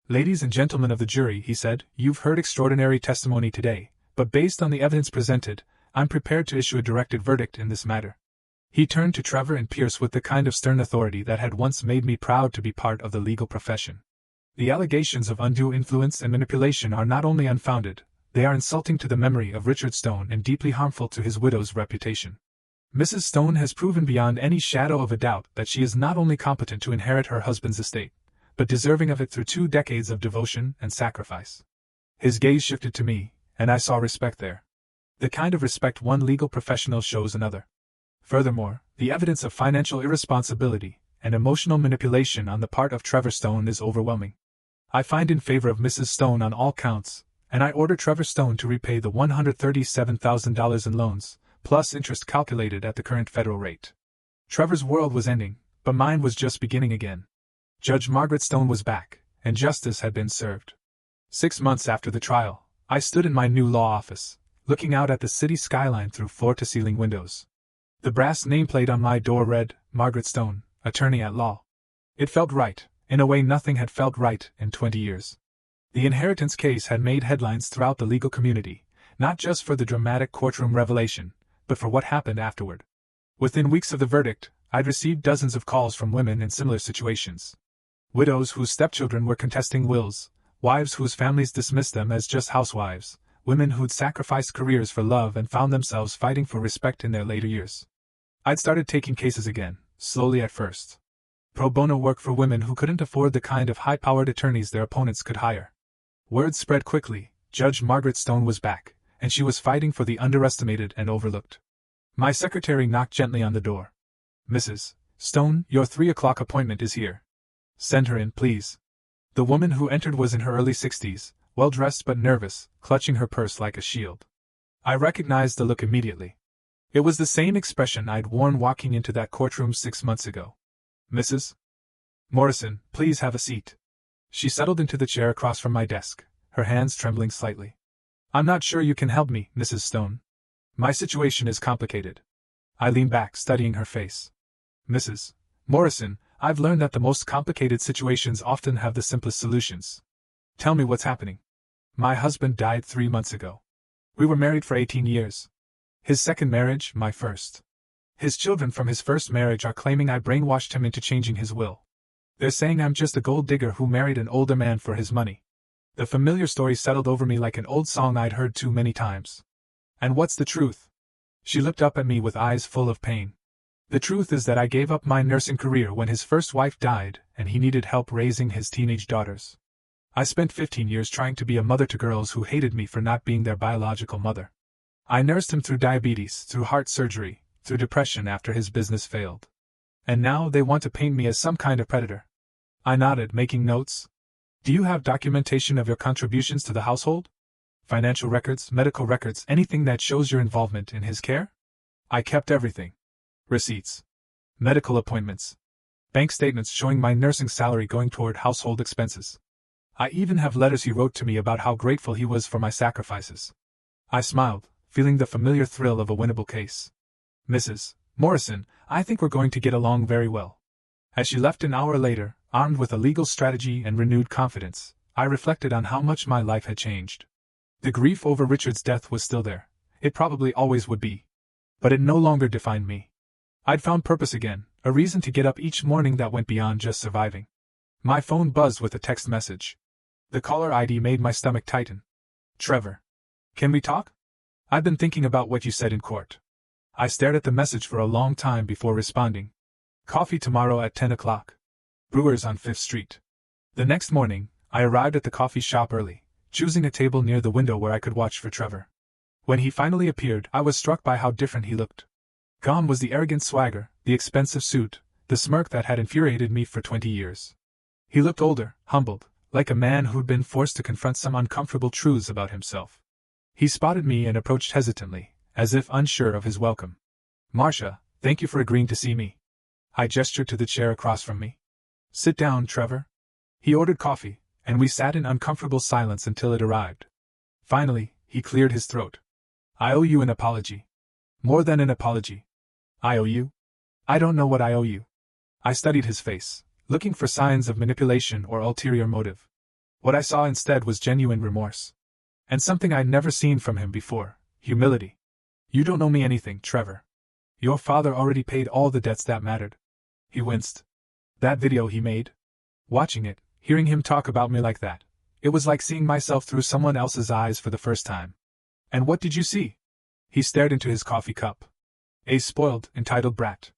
Ladies and gentlemen of the jury, he said, you've heard extraordinary testimony today, but based on the evidence presented, I'm prepared to issue a directed verdict in this matter. He turned to Trevor and Pierce with the kind of stern authority that had once made me proud to be part of the legal profession. The allegations of undue influence and manipulation are not only unfounded, they are insulting to the memory of Richard Stone and deeply harmful to his widow's reputation. Mrs. Stone has proven beyond any shadow of a doubt that she is not only competent to inherit her husband's estate, but deserving of it through 2 decades of devotion and sacrifice. His gaze shifted to me, and I saw respect there. The kind of respect one legal professional shows another. Furthermore, the evidence of financial irresponsibility and emotional manipulation on the part of Trevor Stone is overwhelming. I find in favor of Mrs. Stone on all counts, and I order Trevor Stone to repay the $137,000 in loans, plus interest calculated at the current federal rate. Trevor's world was ending, but mine was just beginning again. Judge Margaret Stone was back, and justice had been served. 6 months after the trial, I stood in my new law office, looking out at the city skyline through floor-to-ceiling windows. The brass nameplate on my door read, Margaret Stone, Attorney at Law. It felt right, in a way nothing had felt right in 20 years. The inheritance case had made headlines throughout the legal community, not just for the dramatic courtroom revelation, but for what happened afterward. Within weeks of the verdict, I'd received dozens of calls from women in similar situations. Widows whose stepchildren were contesting wills, wives whose families dismissed them as just housewives, women who'd sacrificed careers for love and found themselves fighting for respect in their later years. I'd started taking cases again, slowly at first. Pro bono work for women who couldn't afford the kind of high-powered attorneys their opponents could hire. Word spread quickly, Judge Margaret Stone was back, and she was fighting for the underestimated and overlooked. My secretary knocked gently on the door. Mrs. Stone, your 3 o'clock appointment is here. Send her in, please. The woman who entered was in her early 60s, well-dressed but nervous, clutching her purse like a shield. I recognized the look immediately. It was the same expression I'd worn walking into that courtroom 6 months ago. Mrs. Morrison, please have a seat. She settled into the chair across from my desk, her hands trembling slightly. I'm not sure you can help me, Mrs. Stone. My situation is complicated. I leaned back, studying her face. Mrs. Morrison, I've learned that the most complicated situations often have the simplest solutions. Tell me what's happening. My husband died 3 months ago. We were married for 18 years. His second marriage, my first. His children from his first marriage are claiming I brainwashed him into changing his will. They're saying I'm just a gold digger who married an older man for his money. The familiar story settled over me like an old song I'd heard too many times. And what's the truth? She looked up at me with eyes full of pain. The truth is that I gave up my nursing career when his first wife died, and he needed help raising his teenage daughters. I spent 15 years trying to be a mother to girls who hated me for not being their biological mother. I nursed him through diabetes, through heart surgery, through depression after his business failed. And now they want to paint me as some kind of predator. I nodded, making notes. Do you have documentation of your contributions to the household? Financial records, medical records, anything that shows your involvement in his care? I kept everything. Receipts. Medical appointments. Bank statements showing my nursing salary going toward household expenses. I even have letters he wrote to me about how grateful he was for my sacrifices. I smiled, feeling the familiar thrill of a winnable case. Mrs. Morrison, I think we're going to get along very well. As she left an hour later, armed with a legal strategy and renewed confidence, I reflected on how much my life had changed. The grief over Richard's death was still there. It probably always would be. But it no longer defined me. I'd found purpose again, a reason to get up each morning that went beyond just surviving. My phone buzzed with a text message. The caller ID made my stomach tighten. Trevor. Can we talk? I've been thinking about what you said in court. I stared at the message for a long time before responding. Coffee tomorrow at 10 o'clock. Brewers on 5th Street. The next morning, I arrived at the coffee shop early, choosing a table near the window where I could watch for Trevor. When he finally appeared, I was struck by how different he looked. Gone was the arrogant swagger, the expensive suit, the smirk that had infuriated me for 20 years. He looked older, humbled, like a man who'd been forced to confront some uncomfortable truths about himself. He spotted me and approached hesitantly, as if unsure of his welcome. "Marcia, thank you for agreeing to see me." I gestured to the chair across from me. "Sit down, Trevor." He ordered coffee, and we sat in uncomfortable silence until it arrived. Finally, he cleared his throat. "I owe you an apology." "More than an apology." "I owe you?" "I don't know what I owe you." I studied his face, looking for signs of manipulation or ulterior motive. What I saw instead was genuine remorse. And something I'd never seen from him before: humility. "You don't owe me anything, Trevor. Your father already paid all the debts that mattered." He winced. That video he made? Watching it, hearing him talk about me like that, it was like seeing myself through someone else's eyes for the first time. "And what did you see?" He stared into his coffee cup. "A spoiled, entitled brat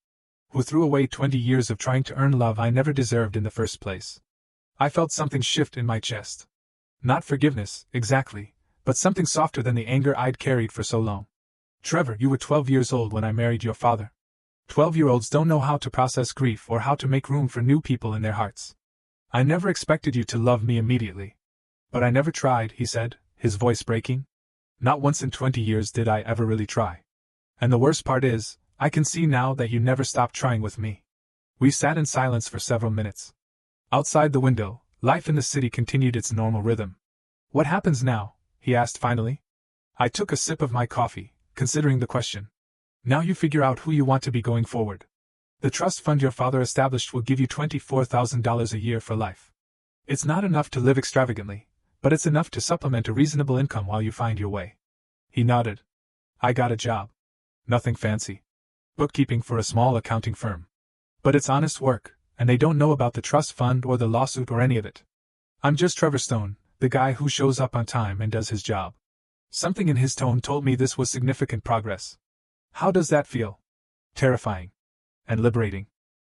who threw away 20 years of trying to earn love I never deserved in the first place." I felt something shift in my chest. Not forgiveness, exactly, but something softer than the anger I'd carried for so long. "Trevor, you were 12 years old when I married your father. 12-year-olds don't know how to process grief or how to make room for new people in their hearts. I never expected you to love me immediately." "But I never tried," he said, his voice breaking. "Not once in 20 years did I ever really try. And the worst part is, I can see now that you never stopped trying with me." We sat in silence for several minutes. Outside the window, life in the city continued its normal rhythm. "What happens now?" he asked finally. I took a sip of my coffee, considering the question. "Now you figure out who you want to be going forward. The trust fund your father established will give you $24,000 a year for life. It's not enough to live extravagantly, but it's enough to supplement a reasonable income while you find your way." He nodded. "I got a job. Nothing fancy. Bookkeeping for a small accounting firm. But it's honest work, and they don't know about the trust fund or the lawsuit or any of it. I'm just Trevor Stone, the guy who shows up on time and does his job." Something in his tone told me this was significant progress. "How does that feel?" "Terrifying. And liberating.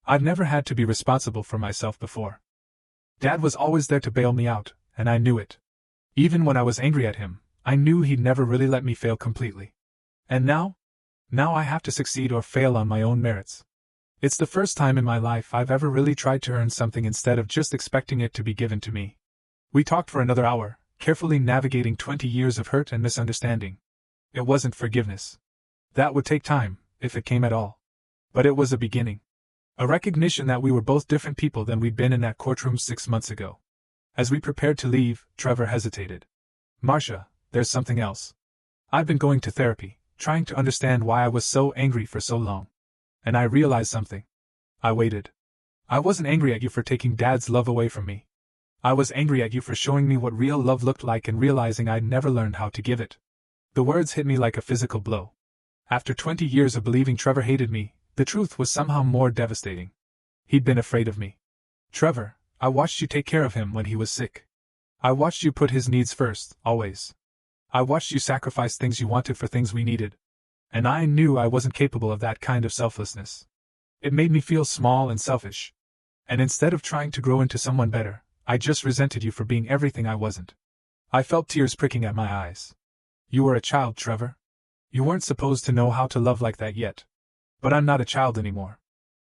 I've never had to be responsible for myself before. Dad was always there to bail me out, and I knew it. Even when I was angry at him, I knew he'd never really let me fail completely. And now? Now I have to succeed or fail on my own merits. It's the first time in my life I've ever really tried to earn something instead of just expecting it to be given to me." We talked for another hour, carefully navigating 20 years of hurt and misunderstanding. It wasn't forgiveness. That would take time, if it came at all. But it was a beginning. A recognition that we were both different people than we'd been in that courtroom 6 months ago. As we prepared to leave, Trevor hesitated. "Marcia, there's something else. I've been going to therapy, trying to understand why I was so angry for so long. And I realized something." I waited. "I wasn't angry at you for taking Dad's love away from me. I was angry at you for showing me what real love looked like and realizing I'd never learned how to give it." The words hit me like a physical blow. After 20 years of believing Trevor hated me, the truth was somehow more devastating. He'd been afraid of me. "Trevor, I watched you take care of him when he was sick. I watched you put his needs first, always. I watched you sacrifice things you wanted for things we needed. And I knew I wasn't capable of that kind of selflessness. It made me feel small and selfish. And instead of trying to grow into someone better, I just resented you for being everything I wasn't." I felt tears pricking at my eyes. "You were a child, Trevor. You weren't supposed to know how to love like that yet. But I'm not a child anymore.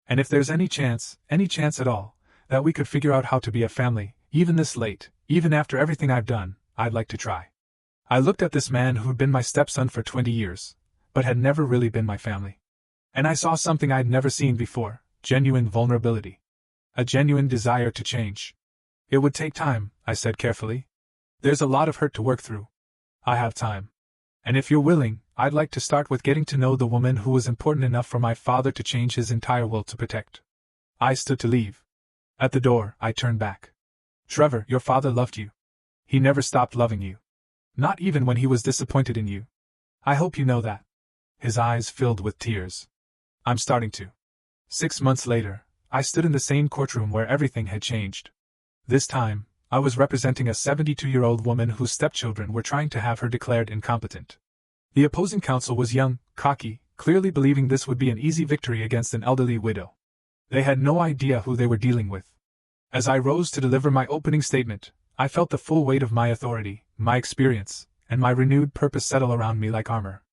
And if there's any chance at all, that we could figure out how to be a family, even this late, even after everything I've done, I'd like to try." I looked at this man who'd been my stepson for 20 years, but had never really been my family. And I saw something I'd never seen before: genuine vulnerability. A genuine desire to change. "It would take time," I said carefully. "There's a lot of hurt to work through. I have time. And if you're willing, I'd like to start with getting to know the woman who was important enough for my father to change his entire will to protect." I stood to leave. At the door, I turned back. "Trevor, your father loved you. He never stopped loving you. Not even when he was disappointed in you. I hope you know that." His eyes filled with tears. "I'm starting to." 6 months later, I stood in the same courtroom where everything had changed. This time, I was representing a 72-year-old woman whose stepchildren were trying to have her declared incompetent. The opposing counsel was young, cocky, clearly believing this would be an easy victory against an elderly widow. They had no idea who they were dealing with. As I rose to deliver my opening statement, I felt the full weight of my authority, my experience, and my renewed purpose settle around me like armor.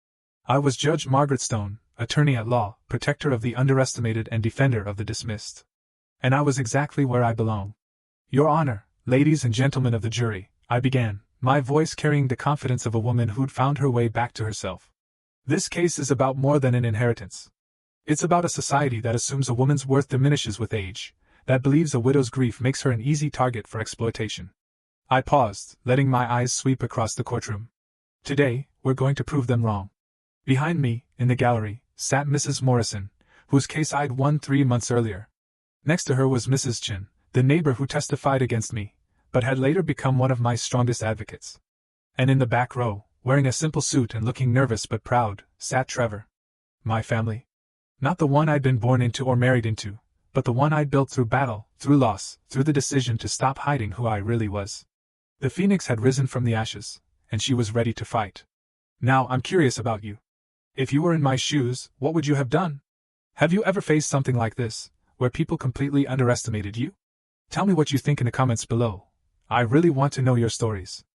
I was Judge Margaret Stone, attorney at law, protector of the underestimated and defender of the dismissed. And I was exactly where I belong. "Your Honor," Ladies and gentlemen of the jury, I began, my voice carrying the confidence of a woman who'd found her way back to herself. This case is about more than an inheritance. It's about a society that assumes a woman's worth diminishes with age, that believes a widow's grief makes her an easy target for exploitation. I paused, letting my eyes sweep across the courtroom. Today, we're going to prove them wrong. Behind me, in the gallery, sat Mrs. Morrison, whose case I'd won 3 months earlier. Next to her was Mrs. Chin, the neighbor who testified against me, but had later become one of my strongest advocates. And in the back row, wearing a simple suit and looking nervous but proud, sat Trevor. My family. Not the one I'd been born into or married into, but the one I'd built through battle, through loss, through the decision to stop hiding who I really was. The phoenix had risen from the ashes, and she was ready to fight. Now I'm curious about you. If you were in my shoes, what would you have done? Have you ever faced something like this, where people completely underestimated you? Tell me what you think in the comments below. I really want to know your stories.